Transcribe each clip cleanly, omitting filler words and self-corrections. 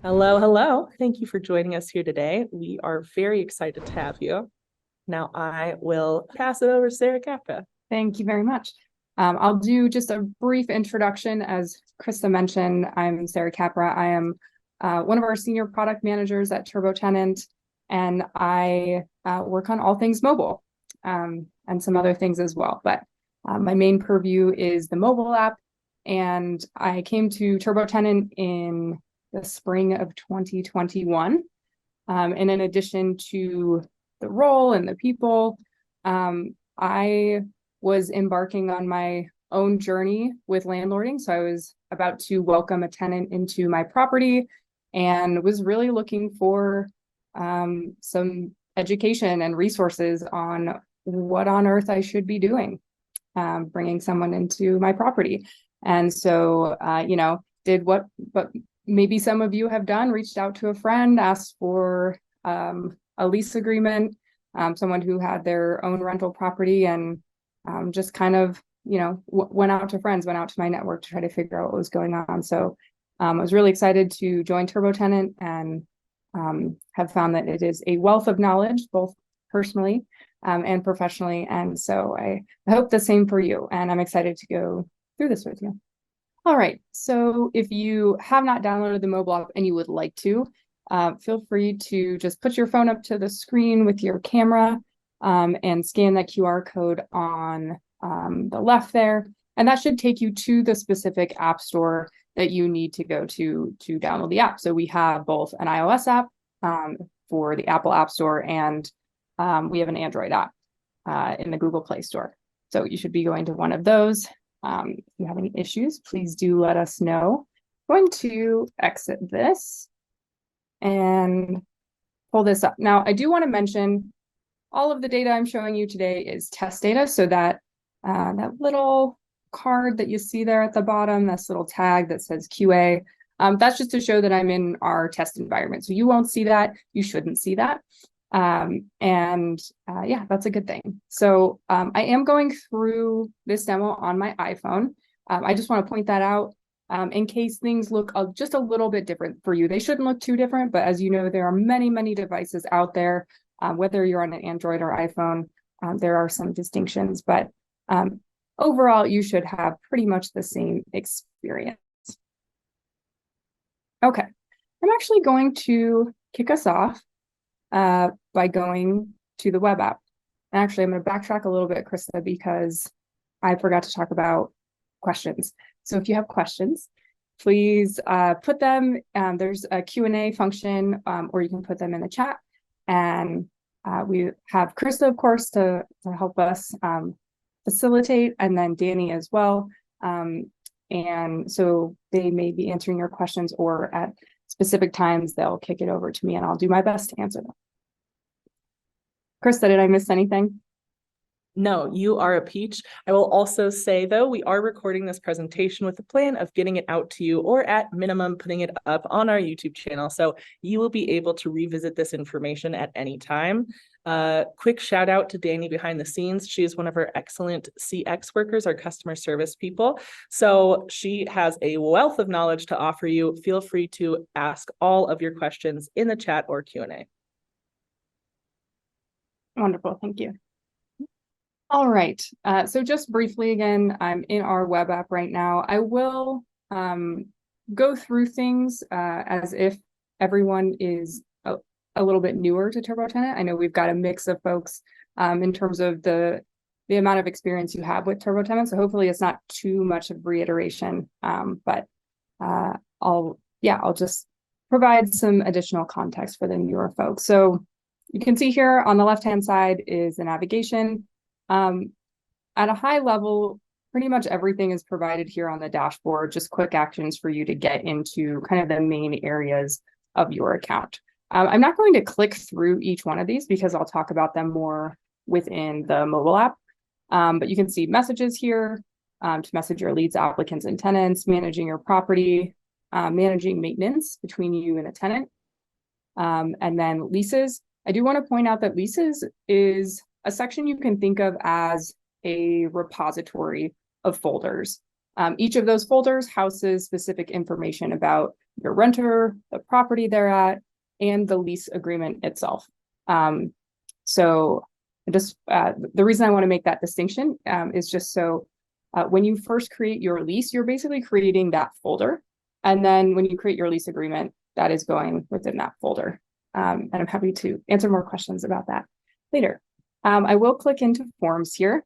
Hello, hello. Thank you for joining us here today. We are very excited to have you. Now I will pass it over to Sara Capra. Thank you very much. I'll do just a brief introduction. As Krista mentioned, I'm Sara Capra. I am one of our senior product managers at TurboTenant, and I work on all things mobile and some other things as well. But my main purview is the mobile app, and I came to TurboTenant in the spring of 2021. And in addition to the role and the people, I was embarking on my own journey with landlording. So I was about to welcome a tenant into my property and was really looking for some education and resources on what on earth I should be doing, bringing someone into my property. And so, did what maybe some of you have done, reached out to a friend, asked for a lease agreement, someone who had their own rental property, and just kind of, went out to friends, went out to my network to try to figure out what was going on. So I was really excited to join TurboTenant and have found that it is a wealth of knowledge, both personally and professionally. And so I hope the same for you. And I'm excited to go through this with you. All right, so if you have not downloaded the mobile app and you would like to, feel free to just put your phone up to the screen with your camera and scan that QR code on the left there. And that should take you to the specific app store that you need to go to download the app. So we have both an iOS app for the Apple App Store, and we have an Android app in the Google Play Store. So you should be going to one of those. If you have any issues, please do let us know. I'm going to exit this and pull this up. Now, I do want to mention all of the data I'm showing you today is test data. So that that little card that you see there at the bottom, this little tag that says QA, that's just to show that I'm in our test environment. So you won't see that. You shouldn't see that. Yeah, that's a good thing. So I am going through this demo on my iPhone. I just want to point that out in case things look just a little bit different for you. They shouldn't look too different, but as you know, there are many, many devices out there, whether you're on an Android or iPhone, there are some distinctions, but overall, you should have pretty much the same experience. Okay, I'm actually going to kick us off by going to the web app. And actually, I'm going to backtrack a little bit, Krista, because I forgot to talk about questions. So if you have questions, please put them. There's a Q&A function, or you can put them in the chat. And we have Krista, of course, to help us facilitate, and then Danny as well. And so they may be answering your questions, or at specific times, they'll kick it over to me and I'll do my best to answer them. Krista, did I miss anything? No, you are a peach. I will also say, though, we are recording this presentation with the plan of getting it out to you, or at minimum, putting it up on our YouTube channel. So you will be able to revisit this information at any time. Quick shout out to Danny behind the scenes. She is one of our excellent CX workers, our customer service people. So she has a wealth of knowledge to offer you. Feel free to ask all of your questions in the chat or Q&A. Wonderful, thank you. All right, so just briefly again, I'm in our web app right now. I will go through things as if everyone is a little bit newer to TurboTenant. I know we've got a mix of folks in terms of the amount of experience you have with TurboTenant, so hopefully it's not too much of reiteration, but I'll just provide some additional context for the newer folks. So you can see here on the left-hand side is the navigation. At a high level, pretty much everything is provided here on the dashboard, just quick actions for you to get into kind of the main areas of your account. I'm not going to click through each one of these because I'll talk about them more within the mobile app. But you can see messages here to message your leads, applicants, and tenants, managing your property, managing maintenance between you and a tenant, and then leases. I do want to point out that leases is a section you can think of as a repository of folders. Each of those folders houses specific information about your renter, the property they're at, and the lease agreement itself. So just the reason I want to make that distinction is just so when you first create your lease, you're basically creating that folder. And then when you create your lease agreement, that is going within that folder. And I'm happy to answer more questions about that later. I will click into forms here.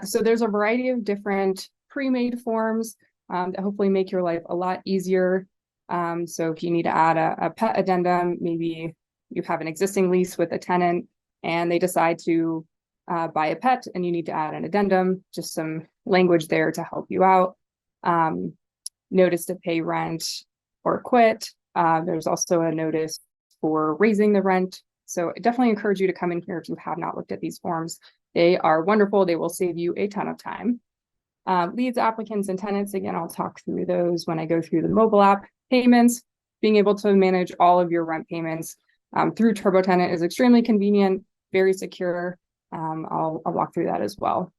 So there's a variety of different pre-made forms that hopefully make your life a lot easier. So if you need to add a pet addendum, maybe you have an existing lease with a tenant and they decide to buy a pet and you need to add an addendum, just some language there to help you out. Notice to pay rent or quit. There's also a notice for raising the rent. So I definitely encourage you to come in here if you have not looked at these forms. They are wonderful. They will save you a ton of time. Leads, applicants, and tenants. Again, I'll talk through those when I go through the mobile app. Payments, being able to manage all of your rent payments through TurboTenant is extremely convenient, very secure. I'll walk through that as well.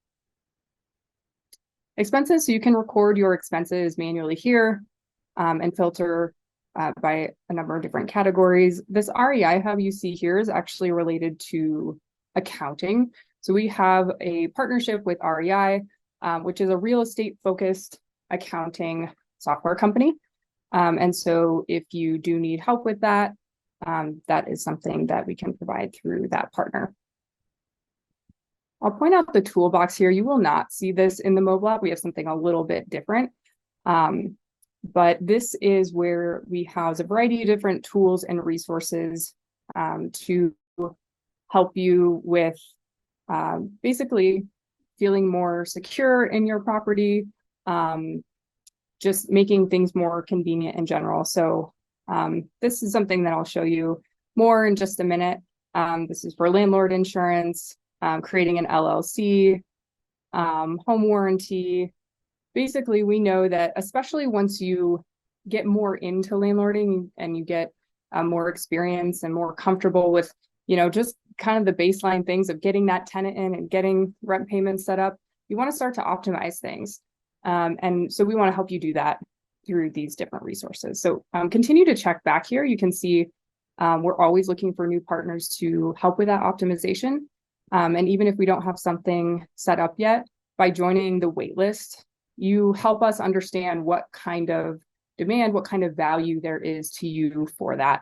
Expenses, so you can record your expenses manually here and filter by a number of different categories. This REI hub you see here is actually related to accounting. So we have a partnership with REI, which is a real estate focused accounting software company. And so if you do need help with that, that is something that we can provide through that partner. I'll point out the toolbox here. You will not see this in the mobile app. We have something a little bit different. But this is where we house a variety of different tools and resources to help you with basically feeling more secure in your property, just making things more convenient in general. So this is something that I'll show you more in just a minute. This is for landlord insurance, creating an LLC, home warranty. Basically, we know that especially once you get more into landlording and you get more experience and more comfortable with, just kind of the baseline things of getting that tenant in and getting rent payments set up, you want to start to optimize things. And so we want to help you do that through these different resources. So continue to check back here. You can see we're always looking for new partners to help with that optimization. And even if we don't have something set up yet, by joining the wait list, you help us understand what kind of demand, what kind of value there is to you for that.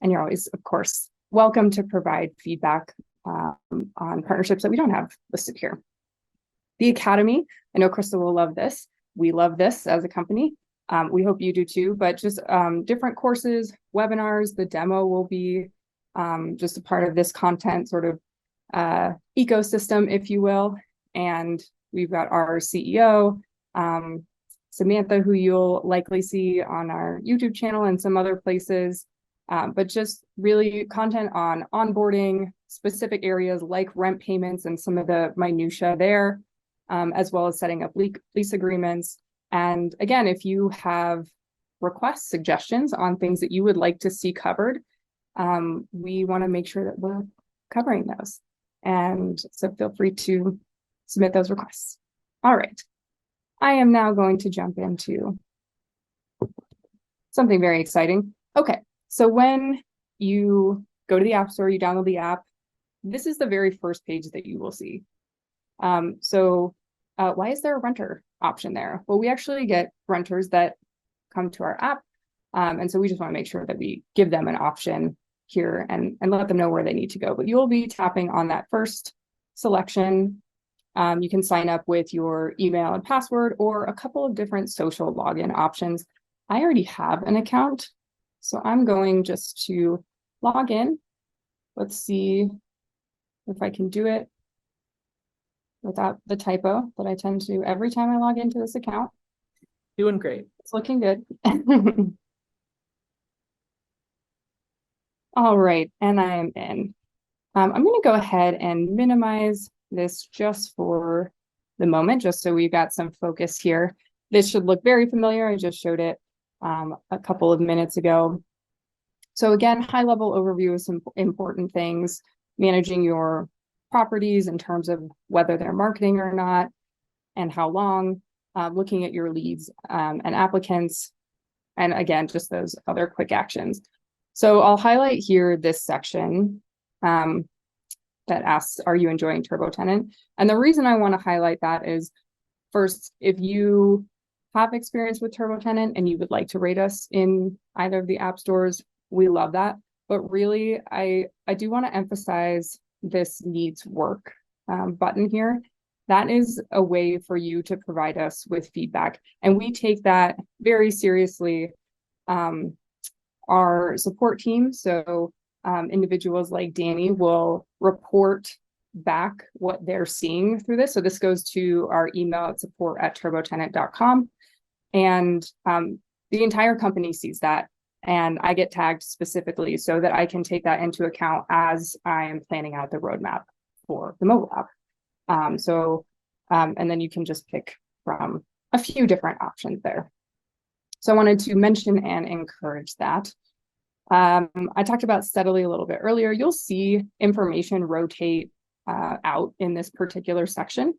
And you're always, of course, welcome to provide feedback on partnerships that we don't have listed here. The Academy, I know Krista will love this. We love this as a company. We hope you do too, but just different courses, webinars. The demo will be just a part of this content sort of ecosystem, if you will. And we've got our CEO, Samantha, who you'll likely see on our YouTube channel and some other places, but just really content on onboarding, specific areas like rent payments and some of the minutia there, as well as setting up lease agreements. And again, if you have requests, suggestions on things that you would like to see covered, we want to make sure that we're covering those. And so feel free to submit those requests. All right. I am now going to jump into something very exciting. Okay. So when you go to the App Store, you download the app, this is the very first page that you will see. Why is there a renter option there? Well, we actually get renters that come to our app. And so we just want to make sure that we give them an option here and let them know where they need to go. But you'll be tapping on that first selection. You can sign up with your email and password or a couple of different social login options. I already have an account, so I'm going just to log in. Let's see if I can do it without the typo that I tend to every time I log into this account. Doing great. It's looking good. All right, and I am in. I'm going to go ahead and minimize this just for the moment, just so we've got some focus here. This should look very familiar. I just showed it a couple of minutes ago. So again, high-level overview of some important things, managing your properties in terms of whether they're marketing or not, and how long, looking at your leads and applicants, and again, just those other quick actions. So I'll highlight here this section that asks, are you enjoying TurboTenant? And the reason I want to highlight that is, first, if you have experience with TurboTenant and you would like to rate us in either of the app stores, we love that. But really, I do want to emphasize this needs work button here. That is a way for you to provide us with feedback. And we take that very seriously. Our support team, so individuals like Danny, will report back what they're seeing through this. So this goes to our email at support@turbotenant.com. And the entire company sees that. And I get tagged specifically so that I can take that into account as I am planning out the roadmap for the mobile app. And then you can just pick from a few different options there. So I wanted to mention and encourage that. I talked about steadily a little bit earlier. You'll see information rotate out in this particular section.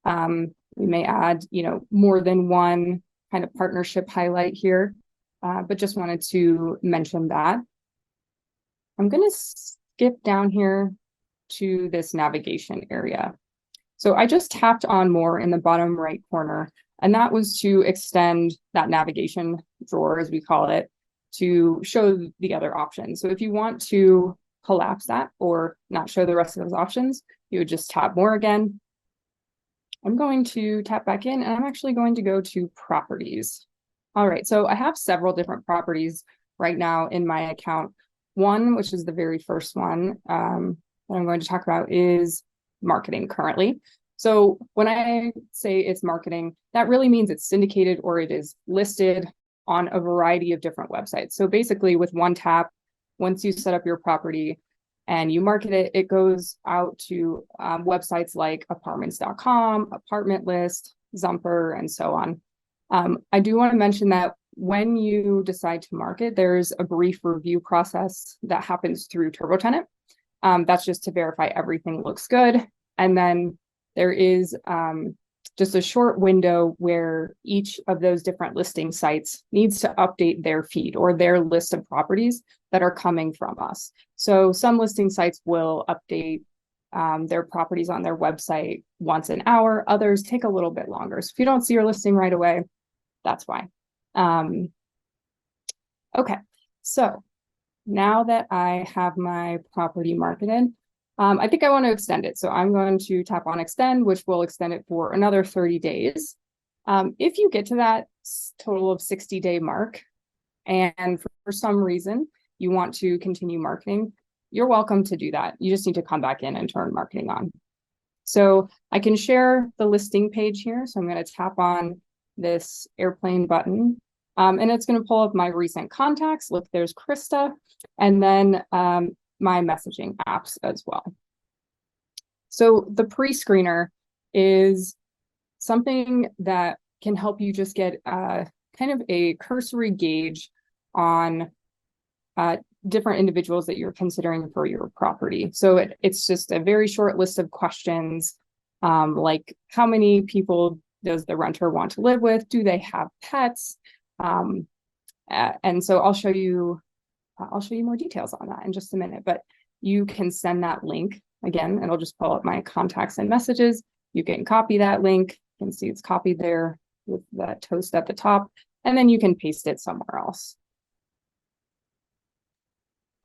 We may add, more than one kind of partnership highlight here, but just wanted to mention that. I'm going to skip down here to this navigation area. So I just tapped on more in the bottom right corner, and that was to extend that navigation drawer, as we call it, to show the other options. So if you want to collapse that or not show the rest of those options, you would just tap more again. I'm going to tap back in, and I'm actually going to go to properties. All right, so I have several different properties right now in my account. One, which is the very first one that I'm going to talk about, is marketing currently. So when I say it's marketing, that really means it's syndicated or it is listed on a variety of different websites. So basically with one tap, once you set up your property and you market it, it goes out to websites like apartments.com, Apartment List, Zumper, and so on. I do want to mention that when you decide to market, there's a brief review process that happens through TurboTenant. That's just to verify everything looks good. And then there is just a short window where each of those different listing sites needs to update their feed or their list of properties that are coming from us. So some listing sites will update their properties on their website once an hour. Others take a little bit longer. So if you don't see your listing right away, that's why. Okay, so now that I have my property marketed, I think I want to extend it. So I'm going to tap on extend, which will extend it for another 30 days. If you get to that total of 60-day mark, and for some reason you want to continue marketing, you're welcome to do that. You just need to come back in and turn marketing on. So I can share the listing page here. So I'm going to tap on this airplane button, and it's going to pull up my recent contacts. Look, there's Krista, and then my messaging apps as well. So the pre-screener is something that can help you just get kind of a cursory gauge on different individuals that you're considering for your property. So it's just a very short list of questions, like how many people does the renter want to live with? Do they have pets? And so I'll show you more details on that in just a minute, but you can send that link. Again, it'll just pull up my contacts and messages. You can copy that link. You can see it's copied there with that toast at the top, and then you can paste it somewhere else.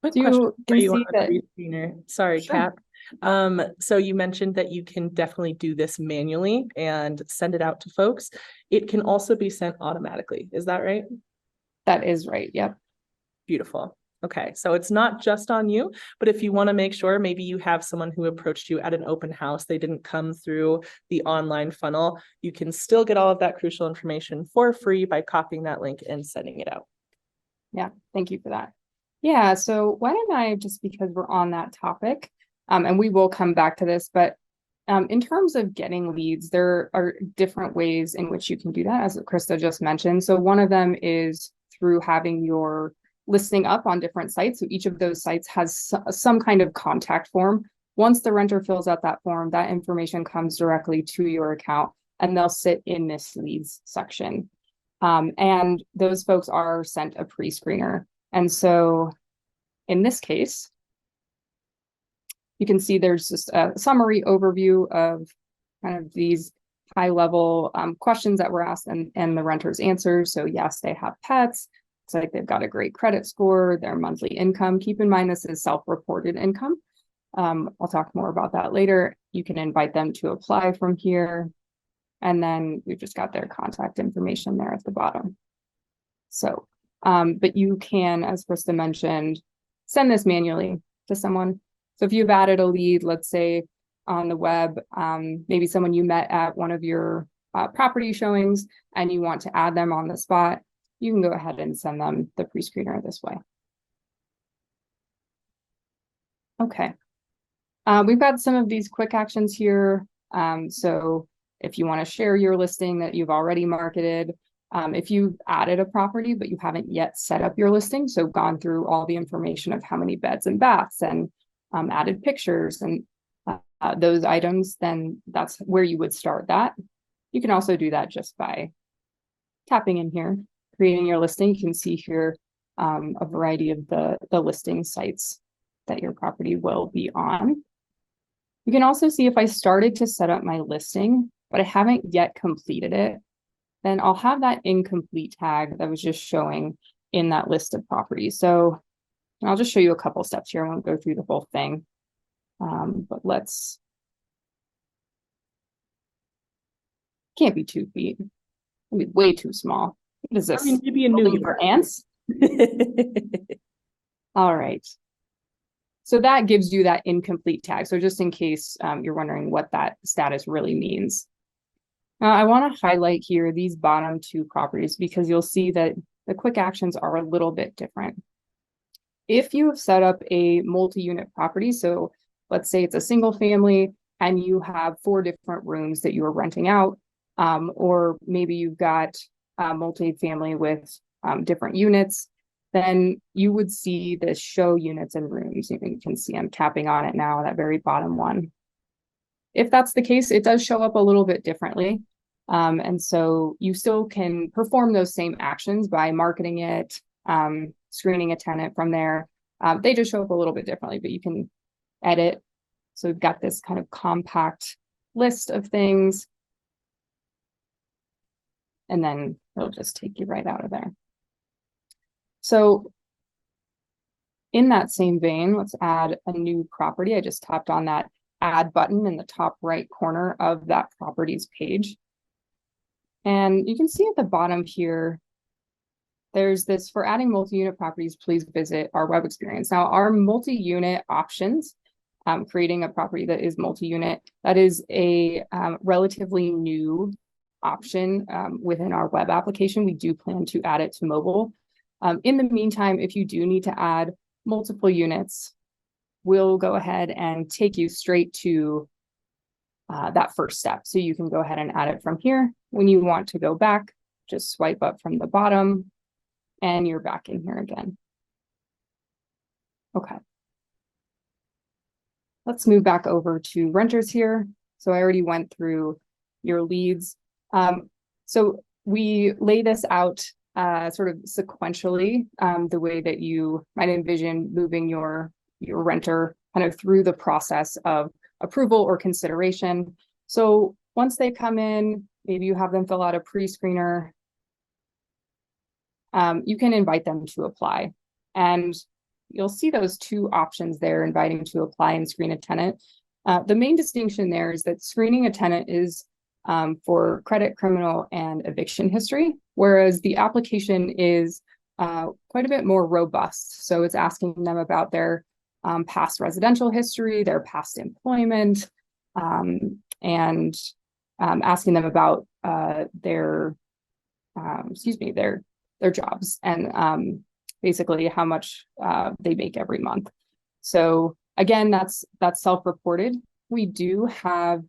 Quick question for you see on the pre-screener. Sorry, Sure. Cap. So you mentioned that you can definitely do this manually and send it out to folks. It can also be sent automatically. Is that right? That is right. Yep. Beautiful. Okay, so it's not just on you, but if you want to make sure, maybe you have someone who approached you at an open house, they didn't come through the online funnel, you can still get all of that crucial information for free by copying that link and sending it out. Yeah, thank you for that. Yeah, so why don't I, just because we're on that topic, and we will come back to this, but in terms of getting leads, there are different ways in which you can do that, as Krista just mentioned. So one of them is through having your listing up on different sites. So each of those sites has some kind of contact form. Once the renter fills out that form, that information comes directly to your account. and they'll sit in this leads section. And those folks are sent a pre-screener. And so in this case, you can see there's just a summary overview of kind of these high-level questions that were asked and the renter's answers. So yes, they have pets. It's like they've got a great credit score, their monthly income. Keep in mind, this is self-reported income. I'll talk more about that later. You can invite them to apply from here. And then we've just got their contact information there at the bottom. So, but you can, as Krista mentioned, send this manually to someone. So if you've added a lead, let's say on the web, maybe someone you met at one of your property showings and you want to add them on the spot, you can go ahead and send them the pre-screener this way. Okay. We've got some of these quick actions here. So if you want to share your listing that you've already marketed, if you've added a property, but you haven't yet set up your listing, so gone through all the information of how many beds and baths and added pictures and those items, then that's where you would start that. You can also do that just by tapping in here, creating your listing. You can see here a variety of the listing sites that your property will be on. You can also see if I started to set up my listing, but I haven't yet completed it, then I'll have that incomplete tag that was just showing in that list of properties. So I'll just show you a couple steps here. I won't go through the whole thing, but let's, can't be 2 feet. It'll be way too small. What is this? I mean, maybe a new for ants? All right. So that gives you that incomplete tag. So just in case you're wondering what that status really means. Now, I want to highlight here these bottom 2 properties because you'll see that the quick actions are a little bit different. If you have set up a multi-unit property, so let's say it's a single family and you have 4 different rooms that you are renting out, or maybe you've got a multi-family with different units, then you would see the show units and rooms. You can see I'm tapping on it now, that very bottom one. If that's the case, it does show up a little bit differently. And so you still can perform those same actions by marketing it, screening a tenant from there. They just show up a little bit differently, but you can edit. So we've got this kind of compact list of things. And then it'll just take you right out of there. So in that same vein, let's add a new property. I just tapped on that add button in the top right corner of that properties page. And you can see at the bottom here, there's this, for adding multi-unit properties, please visit our web experience. Now, our multi-unit options, creating a property that is multi-unit, that is a relatively new option within our web application. We do plan to add it to mobile. In the meantime, if you do need to add multiple units, we'll go ahead and take you straight to that first step. So you can go ahead and add it from here. When you want to go back, just swipe up from the bottom and you're back in here again. Okay. Let's move back over to renters here. So I already went through your leads. So we lay this out sort of sequentially, the way that you might envision moving your renter kind of through the process of approval or consideration. So once they come in, maybe you have them fill out a pre-screener, you can invite them to apply. And you'll see those 2 options there, inviting to apply and screen a tenant. The main distinction there is that screening a tenant is for credit, criminal, and eviction history, whereas the application is quite a bit more robust. So it's asking them about their past residential history, their past employment, and asking them about their jobs and basically how much they make every month. So again, that's self-reported. We do have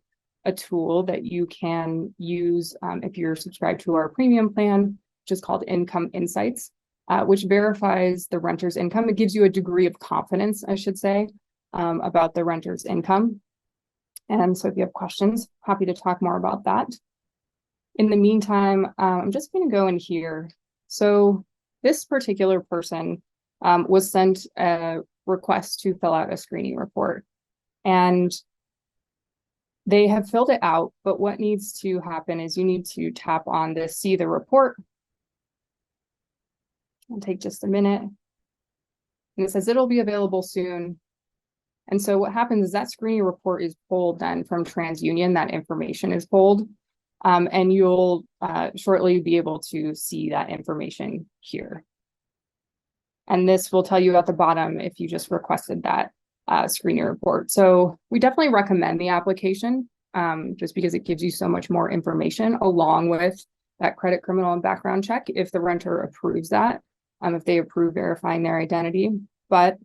a tool that you can use if you're subscribed to our premium plan, which is called Income Insights, which verifies the renter's income. It gives you a degree of confidence, I should say, about the renter's income. And so if you have questions, happy to talk more about that. In the meantime, I'm just going to go in here. So this particular person was sent a request to fill out a screening report, and they have filled it out, but what needs to happen is you need to tap on this see the report. It'll take just a minute. And it says it'll be available soon. And so what happens is that screening report is pulled then from TransUnion, that information is pulled, and you'll shortly be able to see that information here. And this will tell you at the bottom if you just requested that screening report. So we definitely recommend the application just because it gives you so much more information along with that credit, criminal, and background check if the renter approves that, if they approve verifying their identity. But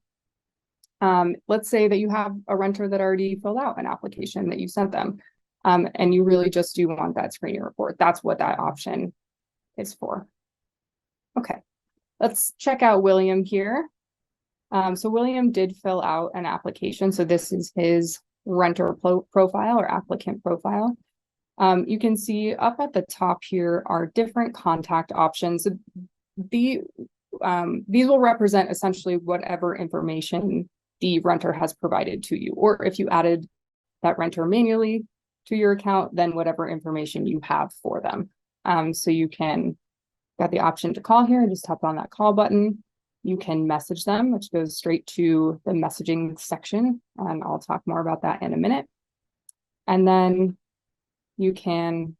let's say that you have a renter that already filled out an application that you sent them, and you really just do want that screening report. That's what that option is for. Okay, let's check out William here. So William did fill out an application. So this is his renter profile or applicant profile. You can see up at the top here are different contact options. These will represent essentially whatever information the renter has provided to you, or if you added that renter manually to your account, then whatever information you have for them. So you can got the option to call here, just tap on that call button. You can message them, which goes straight to the messaging section, and I'll talk more about that in a minute. And then you can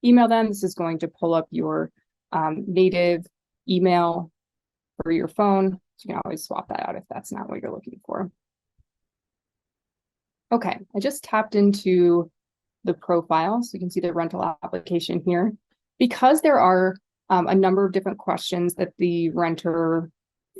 email them. This is going to pull up your native email for your phone. So you can always swap that out if that's not what you're looking for. Okay, I just tapped into the profile, so you can see the rental application here. Because there are a number of different questions that the renter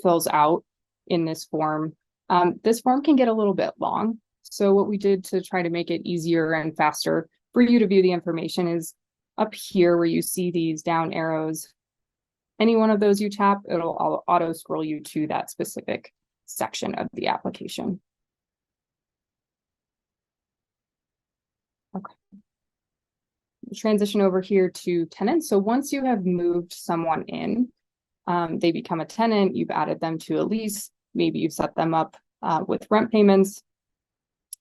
fills out in this form can get a little bit long. So what we did to try to make it easier and faster for you to view the information is up here where you see these down arrows. Any one of those you tap, it'll auto scroll you to that specific section of the application. Okay. Transition over here to tenants. So once you have moved someone in, they become a tenant, you've added them to a lease, maybe you've set them up with rent payments.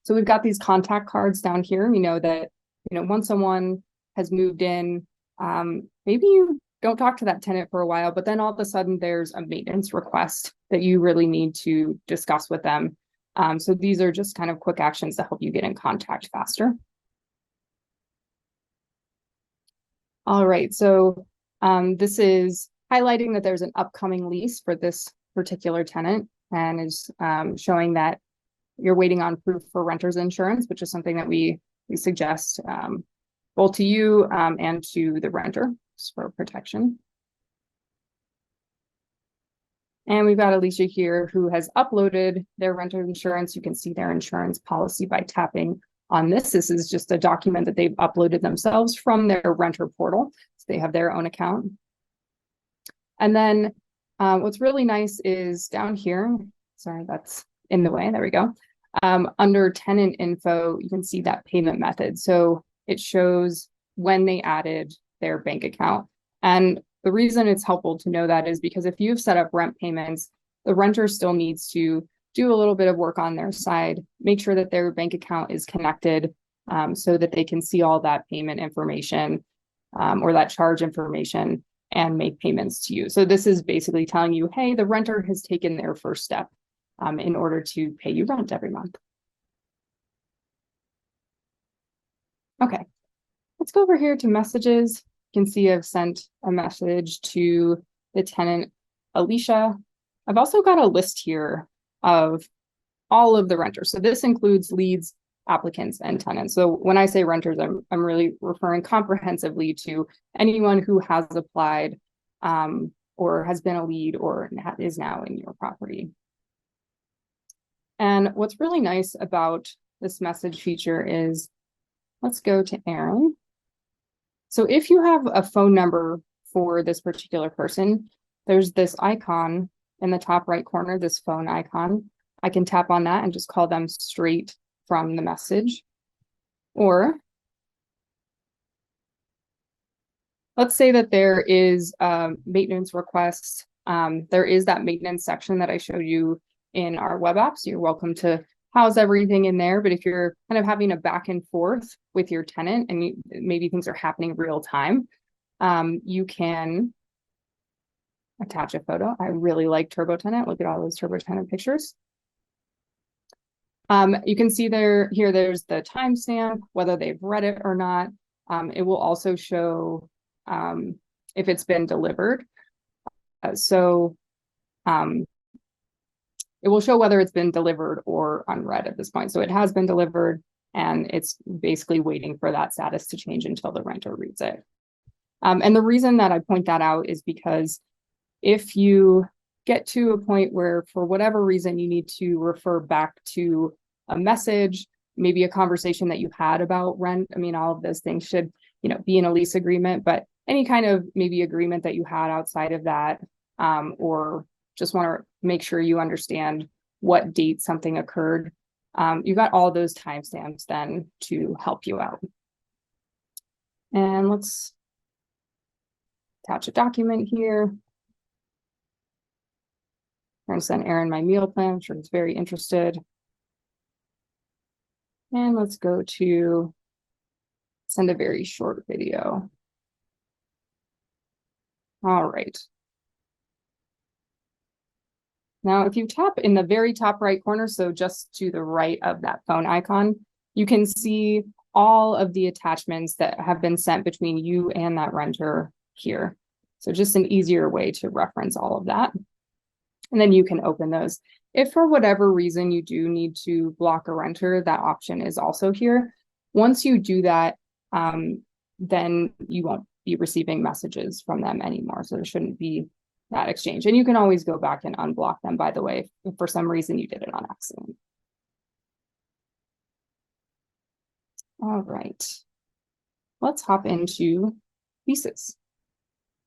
So we've got these contact cards down here. We know that, once someone has moved in, maybe you don't talk to that tenant for a while, but then all of a sudden there's a maintenance request that you really need to discuss with them. So these are just kind of quick actions to help you get in contact faster. All right, so this is highlighting that there's an upcoming lease for this particular tenant, and is showing that you're waiting on proof for renter's insurance, which is something that we suggest both to you and to the renter for protection. And we've got Alicia here who has uploaded their renter's insurance. You can see their insurance policy by tapping on this. This is just a document that they've uploaded themselves from their renter portal. So they have their own account. And then what's really nice is down here, sorry, that's in the way, there we go. Under tenant info, you can see that payment method. So it shows when they added their bank account. And the reason it's helpful to know that is because if you've set up rent payments, the renter still needs to do a little bit of work on their side, make sure that their bank account is connected so that they can see all that payment information or that charge information and make payments to you. So this is basically telling you, hey, the renter has taken their first step in order to pay you rent every month. Okay, let's go over here to messages. You can see I've sent a message to the tenant, Alicia. I've also got a list here of all of the renters. So this includes leads, applicants, and tenants. So when I say renters, I'm really referring comprehensively to anyone who has applied or has been a lead or is now in your property. And what's really nice about this message feature is, let's go to Aaron. So if you have a phone number for this particular person, there's this icon in the top right corner, this phone icon. I can tap on that and just call them straight from the message. Or let's say that there is a maintenance request. There is that maintenance section that I showed you in our web apps. You're welcome to house everything in there. But if you're kind of having a back and forth with your tenant and maybe things are happening real time, you can attach a photo. I really like TurboTenant. Look at all those TurboTenant pictures. You can see there's the timestamp, whether they've read it or not. It will also show if it's been delivered. It will show whether it's been delivered or unread at this point. So it has been delivered and it's basically waiting for that status to change until the renter reads it. And the reason that I point that out is because if you get to a point where for whatever reason you need to refer back to a message, maybe a conversation that you had about rent. I mean, all of those things should, be in a lease agreement, but any kind of maybe agreement that you had outside of that, or just want to make sure you understand what date something occurred. You got all those timestamps then to help you out. And let's attach a document here. I'm going to send Aaron my meal plan. I'm sure he's very interested. And let's go to send a very short video. All right. Now, if you tap in the very top right corner, so just to the right of that phone icon, you can see all of the attachments that have been sent between you and that renter here. So just an easier way to reference all of that. And then you can open those. If for whatever reason you do need to block a renter, that option is also here. Once you do that, then you won't be receiving messages from them anymore. So there shouldn't be that exchange. And you can always go back and unblock them, by the way, if for some reason you did it on accident. All right, let's hop into leases.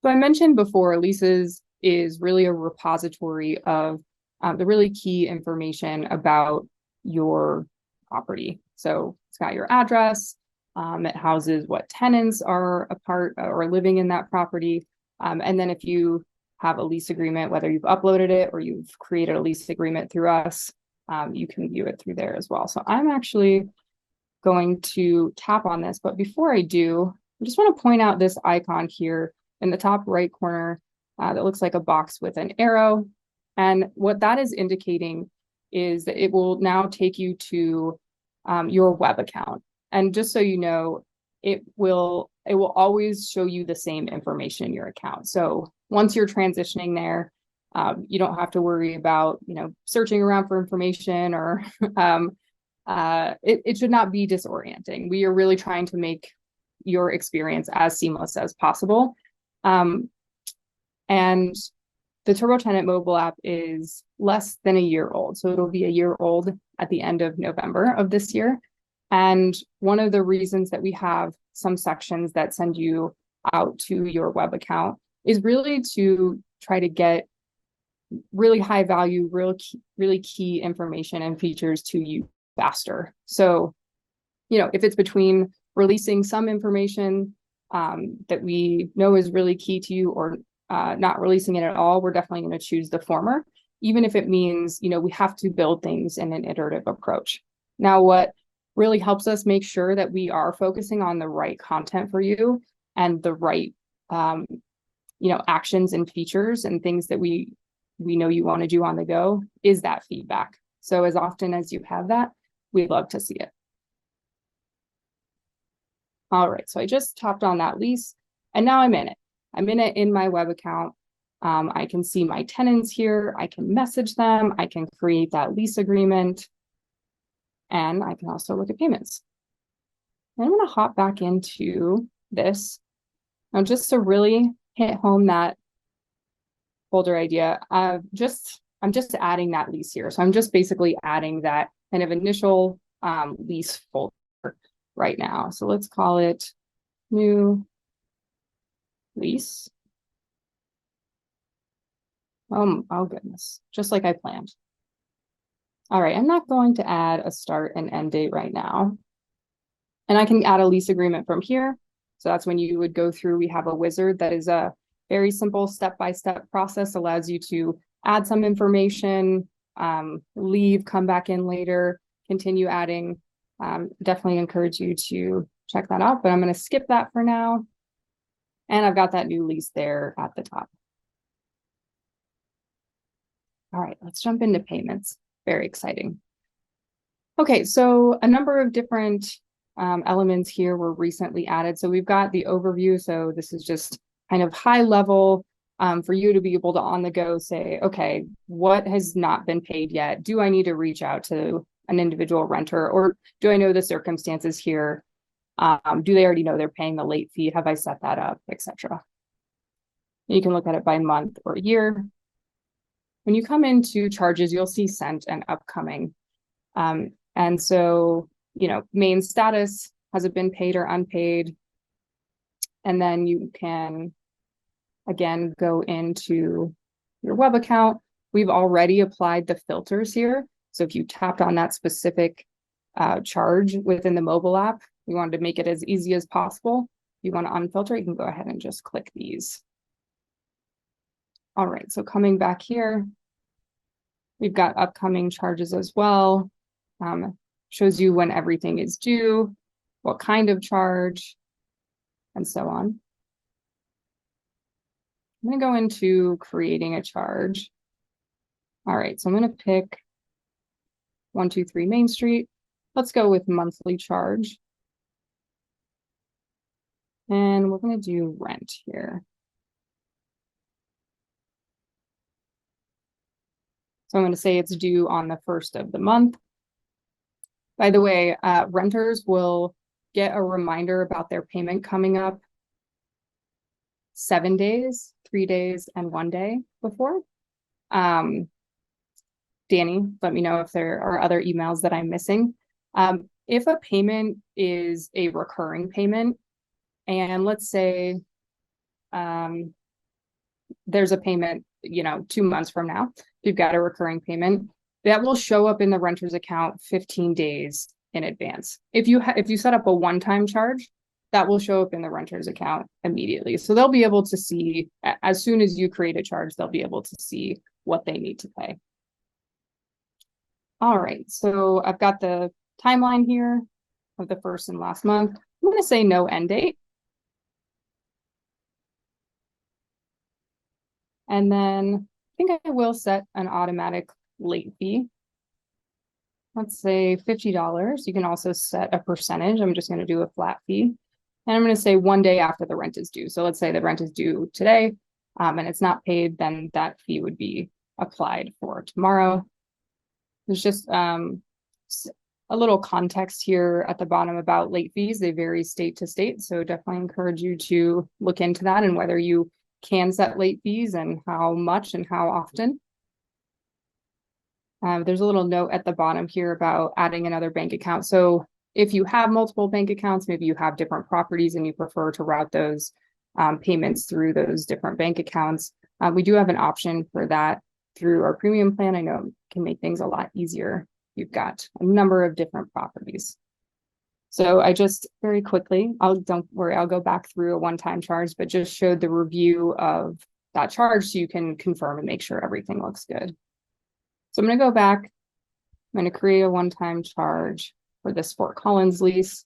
So I mentioned before, leases is really a repository of the really key information about your property. So it's got your address, it houses what tenants are a part or living in that property. And then if you have a lease agreement, whether you've uploaded it or you've created a lease agreement through us, you can view it through there as well. So I'm actually going to tap on this, but before I do, I just want to point out this icon here in the top right corner that looks like a box with an arrow. And what that is indicating is that it will now take you to your web account. And just so you know, it will always show you the same information in your account. So once you're transitioning there, you don't have to worry about, searching around for information or it should not be disorienting. We are really trying to make your experience as seamless as possible. And the TurboTenant mobile app is less than a year old. So it'll be a year old at the end of November of this year. And one of the reasons that we have some sections that send you out to your web account is really to try to get really high value, really key information and features to you faster. So, if it's between releasing some information that we know is really key to you or not releasing it at all, we're definitely going to choose the former, even if it means, we have to build things in an iterative approach. Now, what really helps us make sure that we are focusing on the right content for you and the right, actions and features and things that we know you want to do on the go is that feedback. So as often as you have that, we'd love to see it. All right, so I just tapped on that lease and now I'm in it. I'm in it in my web account. I can see my tenants here. I can message them. I can create that lease agreement. And I can also look at payments. And I'm going to hop back into this. Now, just to really hit home that folder idea, I'm just adding that lease here. So I'm just basically adding that kind of initial lease folder right now. So let's call it new lease. Oh goodness, just like I planned. All right, I'm not going to add a start and end date right now. And I can add a lease agreement from here. So that's when you would go through, we have a wizard that is a very simple step-by-step process, allows you to add some information, leave, come back in later, continue adding. Definitely encourage you to check that out, but I'm going to skip that for now. And I've got that new lease there at the top. All right, let's jump into payments. Very exciting. Okay, so a number of different elements here were recently added. So we've got the overview. So this is just kind of high level for you to be able to on the go say, okay, what has not been paid yet? Do I need to reach out to an individual renter, or do I know the circumstances here? Do they already know they're paying the late fee? Have I set that up, etc.? You can look at it by month or year. When you come into charges, you'll see sent and upcoming. And so, main status, has it been paid or unpaid? And then you can, again, go into your web account. We've already applied the filters here. So if you tapped on that specific charge within the mobile app, we wanted to make it as easy as possible. If you want to unfilter, you can go ahead and just click these. All right, so coming back here, we've got upcoming charges as well. Shows you when everything is due, what kind of charge, and so on. I'm going to go into creating a charge. All right, so I'm going to pick 123 Main Street. Let's go with monthly charge. And we're going to do rent here. So I'm going to say it's due on the 1st of the month. By the way, renters will get a reminder about their payment coming up 7 days, 3 days, and 1 day before. Danny, let me know if there are other emails that I'm missing. If a payment is a recurring payment, and let's say there's a payment, 2 months from now, you've got a recurring payment, that will show up in the renter's account 15 days in advance. If you set up a one-time charge, that will show up in the renter's account immediately. So they'll be able to see, as soon as you create a charge, they'll be able to see what they need to pay. All right, so I've got the timeline here of the first and last month. I'm going to say no end date. And then I think I will set an automatic late fee. Let's say $50. You can also set a percentage. I'm just going to do a flat fee. And I'm going to say 1 day after the rent is due. So let's say the rent is due today and it's not paid, then that fee would be applied for tomorrow. There's just a little context here at the bottom about late fees. They vary state to state. So definitely encourage you to look into that and whether you can set late fees and how much and how often. There's a little note at the bottom here about adding another bank account. So if you have multiple bank accounts, maybe you have different properties and you prefer to route those payments through those different bank accounts, we do have an option for that through our premium plan. I know it can make things a lot easier. You've got a number of different properties. So I just very quickly, don't worry, I'll go back through a one-time charge, but just showed the review of that charge so you can confirm and make sure everything looks good. So I'm going to go back. I'm going to create a one-time charge for this Fort Collins lease.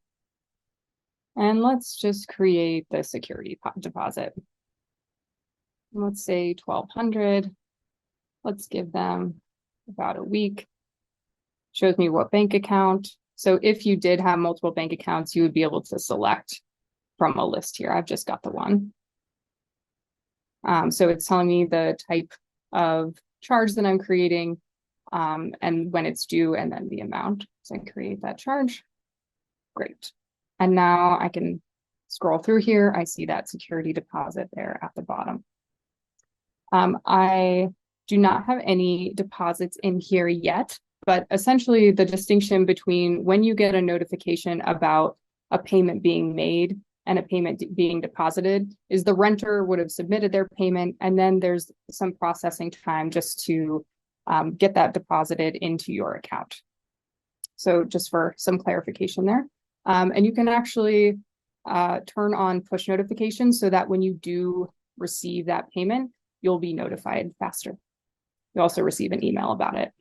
And let's just create the security deposit. Let's say $1,200. Let's give them about a week. Shows me what bank account. So if you did have multiple bank accounts, you would be able to select from a list here. I've just got the one. So it's telling me the type of charge that I'm creating and when it's due and then the amount. So I create that charge. Great. And now I can scroll through here. I see that security deposit there at the bottom. I do not have any deposits in here yet, but essentially the distinction between when you get a notification about a payment being made and a payment being deposited is the renter would have submitted their payment, and then there's some processing time just to get that deposited into your account. So just for some clarification there. And you can actually turn on push notifications so that when you do receive that payment, you'll be notified faster. You also receive an email about it.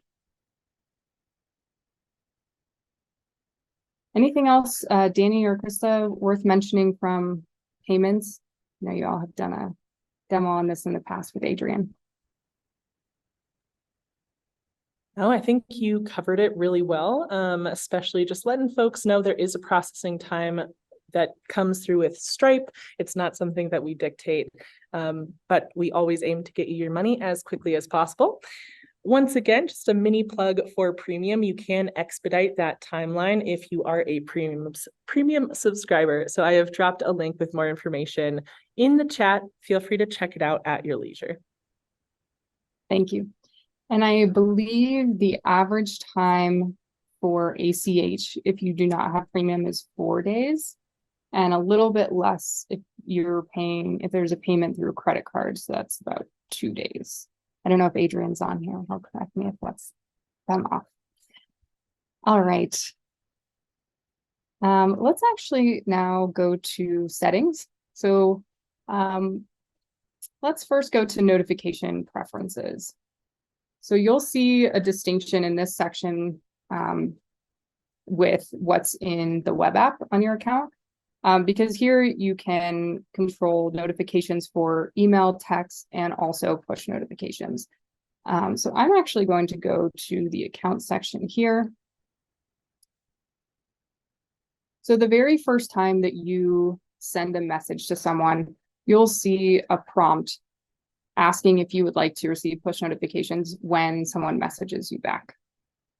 Anything else, Danny or Krista, worth mentioning from payments? I know you all have done a demo on this in the past with Adrian. No, I think you covered it really well, especially just letting folks know there is a processing time that comes through with Stripe. It's not something that we dictate, but we always aim to get you your money as quickly as possible. Once again, just a mini plug for premium. You can expedite that timeline if you are a premium subscriber. So I have dropped a link with more information in the chat. Feel free to check it out at your leisure. Thank you. And I believe the average time for ACH, if you do not have premium, is 4 days, and a little bit less if there's a payment through a credit card. So that's about 2 days. I don't know if Adrian's on here. He'll correct me if I'm off. All right. Let's actually now go to settings. So let's first go to notification preferences. So you'll see a distinction in this section with what's in the web app on your account. Because here you can control notifications for email, text, and also push notifications. So I'm actually going to go to the account section here. So the very first time that you send a message to someone, you'll see a prompt asking if you would like to receive push notifications when someone messages you back.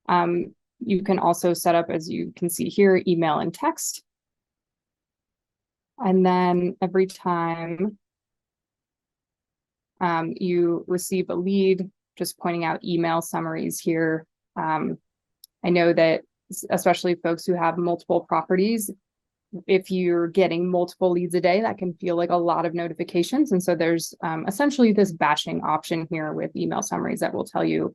You can also set up, as you can see here, email and text. And then every time you receive a lead, just pointing out email summaries here. I know that especially folks who have multiple properties, if you're getting multiple leads a day, that can feel like a lot of notifications. And so there's essentially this batching option here with email summaries that will tell you,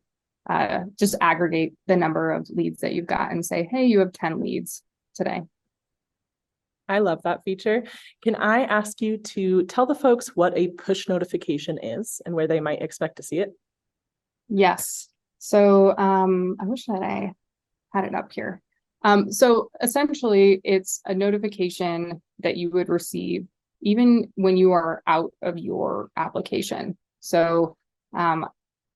just aggregate the number of leads that you've got and say, hey, you have 10 leads today. I love that feature. Can I ask you to tell the folks what a push notification is and where they might expect to see it? Yes. So I wish that I had it up here. So essentially, it's a notification that you would receive even when you are out of your application. So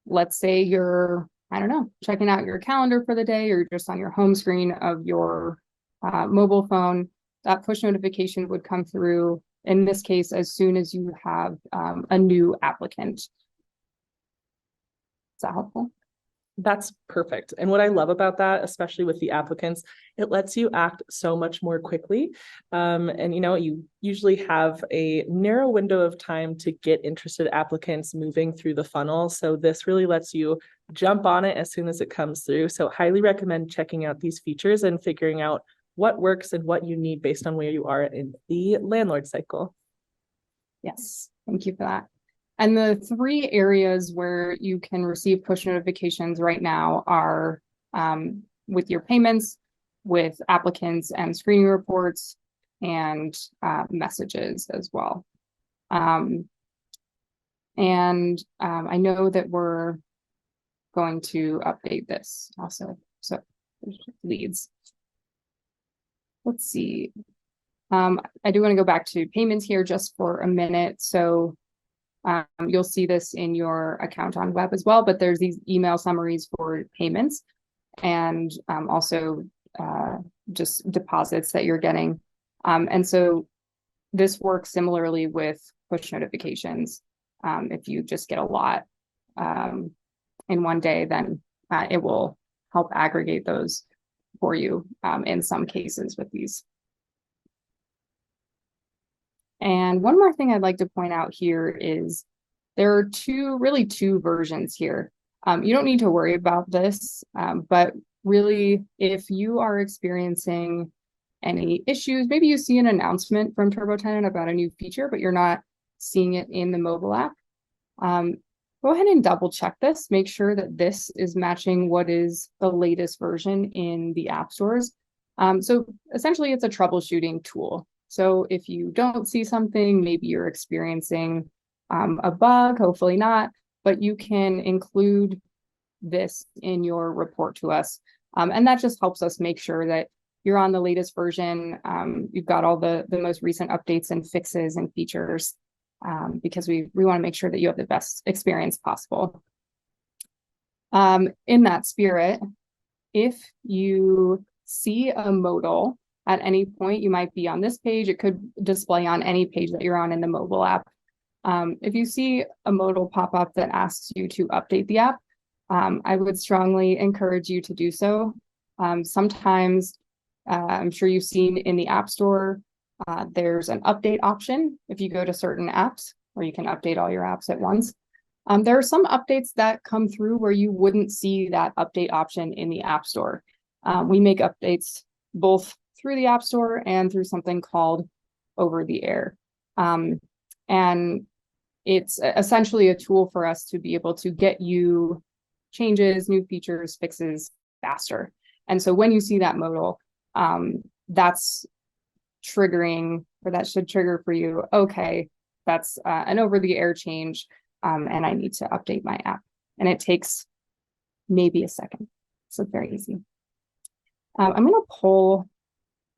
let's say you're, I don't know, checking out your calendar for the day, or just on your home screen of your mobile phone. That push notification would come through, in this case, as soon as you have a new applicant. Is that helpful? That's perfect. And what I love about that, especially with the applicants, it lets you act so much more quickly. And you usually have a narrow window of time to get interested applicants moving through the funnel. So this really lets you jump on it as soon as it comes through. So highly recommend checking out these features and figuring out what works and what you need based on where you are in the landlord cycle. Yes, thank you for that. And the 3 areas where you can receive push notifications right now are with your payments, with applicants and screening reports, and messages as well. I know that we're going to update this also. So leads. Let's see. I do want to go back to payments here just for a minute. So you'll see this in your account on web as well, but there's these email summaries for payments, and also just deposits that you're getting. And so this works similarly with push notifications. If you just get a lot in one day, then it will help aggregate those for you in some cases with these. And one more thing I'd like to point out here is there are really two versions here. You don't need to worry about this, but really, if you are experiencing any issues, maybe you see an announcement from TurboTenant about a new feature, but you're not seeing it in the mobile app, go ahead and double check this. Make sure that this is matching what is the latest version in the app stores. So essentially, it's a troubleshooting tool. So if you don't see something, maybe you're experiencing a bug, hopefully not, but you can include this in your report to us. And that just helps us make sure that you're on the latest version. You've got all the most recent updates and fixes and features, because we want to make sure that you have the best experience possible. In that spirit, if you see a modal at any point, you might be on this page. It could display on any page that you're on in the mobile app. If you see a modal pop up that asks you to update the app, I would strongly encourage you to do so. Sometimes, I'm sure you've seen in the App Store, there's an update option if you go to certain apps, or you can update all your apps at once. There are some updates that come through where you wouldn't see that update option in the App Store. We make updates both through the App Store and through something called over the air. And it's essentially a tool for us to be able to get you changes, new features, fixes faster. And so when you see that modal, that's triggering, or that should trigger for you, okay, that's an over-the-air change, and I need to update my app. And it takes maybe a second. So it's very easy. I'm going to pull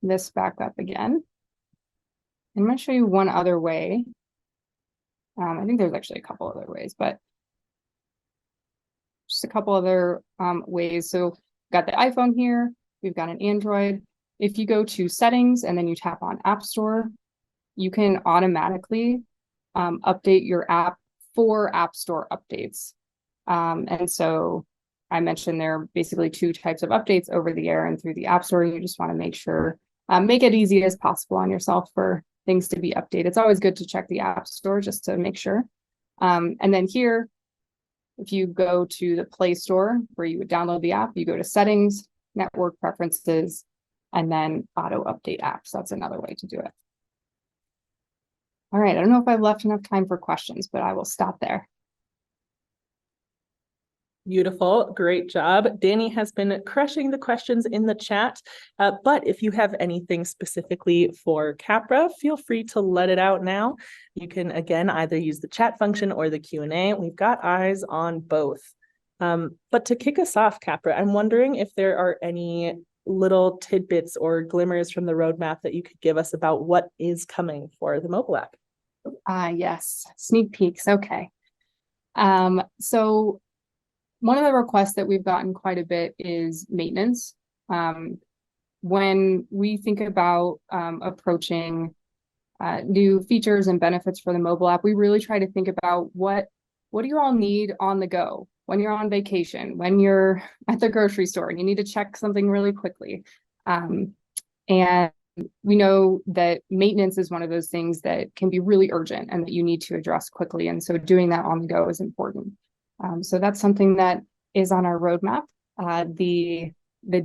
this back up again. I'm going to show you one other way. I think there's actually a couple other ways, but just a couple other ways. So we've got the iPhone here. We've got an Android. If you go to settings and then you tap on App Store, you can automatically update your app for App Store updates. And so I mentioned there are basically two types of updates, over the air and through the App Store. You just want to make sure, make it easy as possible on yourself for things to be updated. It's always good to check the App Store just to make sure. And then here, if you go to the Play Store where you would download the app, you go to settings, network preferences, and then auto update apps. That's another way to do it. All right, I don't know if I've left enough time for questions, but I will stop there. Beautiful. Great job. Danny has been crushing the questions in the chat. But if you have anything specifically for Capra, feel free to let it out now. You can, again, either use the chat function or the Q&A. We've got eyes on both. But to kick us off, Capra, I'm wondering if there are any little tidbits or glimmers from the roadmap that you could give us about what is coming for the mobile app. Yes, sneak peeks. Okay. So one of the requests that we've gotten quite a bit is maintenance. When we think about approaching new features and benefits for the mobile app, we really try to think about what do you all need on the go when you're on vacation, when you're at the grocery store and you need to check something really quickly. And we know that maintenance is one of those things that can be really urgent and that you need to address quickly. And so doing that on the go is important. So that's something that is on our roadmap. The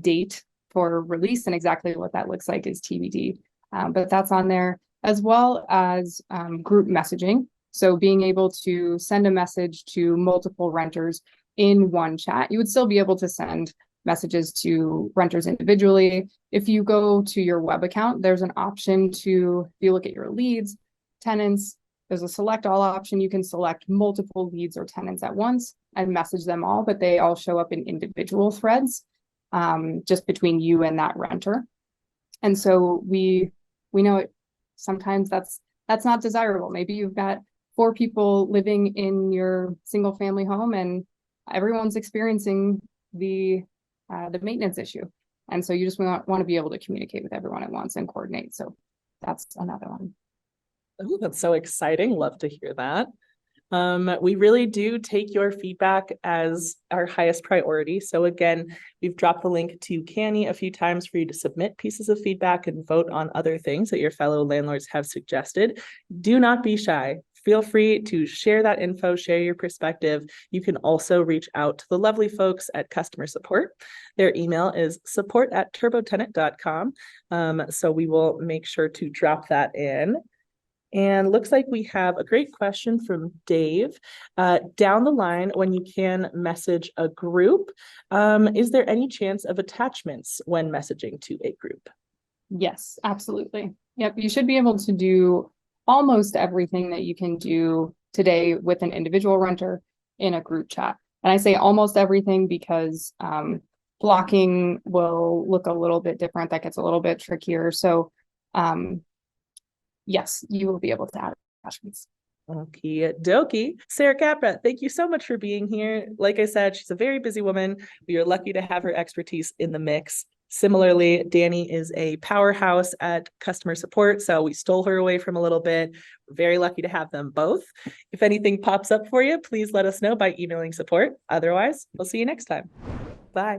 date for release and exactly what that looks like is TBD. But that's on there, as well as group messaging. So being able to send a message to multiple renters in one chat. You would still be able to send messages to renters individually. If you go to your web account, there's an option to, if you look at your leads, tenants, there's a select all option. You can select multiple leads or tenants at once and message them all, but they all show up in individual threads, just between you and that renter. And so we know it sometimes that's not desirable. Maybe you've got 4 people living in your single family home and everyone's experiencing the maintenance issue. And so you just want to be able to communicate with everyone at once and coordinate. So that's another one. Oh, that's so exciting. Love to hear that. We really do take your feedback as our highest priority. So again, we've dropped the link to Canny a few times for you to submit pieces of feedback and vote on other things that your fellow landlords have suggested. Do not be shy. Feel free to share that info, share your perspective. You can also reach out to the lovely folks at customer support. Their email is support@turbotenant.com. So we will make sure to drop that in. And looks like we have a great question from Dave. Down the line, when you can message a group, is there any chance of attachments when messaging to a group? Yes, absolutely. Yep, you should be able to do almost everything that you can do today with an individual renter in a group chat. And I say almost everything because blocking will look a little bit different. That gets a little bit trickier. So yes, you will be able to add attachments. Okie dokie. Sara Capra, thank you so much for being here. Like I said, she's a very busy woman. We are lucky to have her expertise in the mix. Similarly, Danny is a powerhouse at customer support, so we stole her away from a little bit. We're very lucky to have them both. If anything pops up for you, please let us know by emailing support. Otherwise, we'll see you next time. Bye.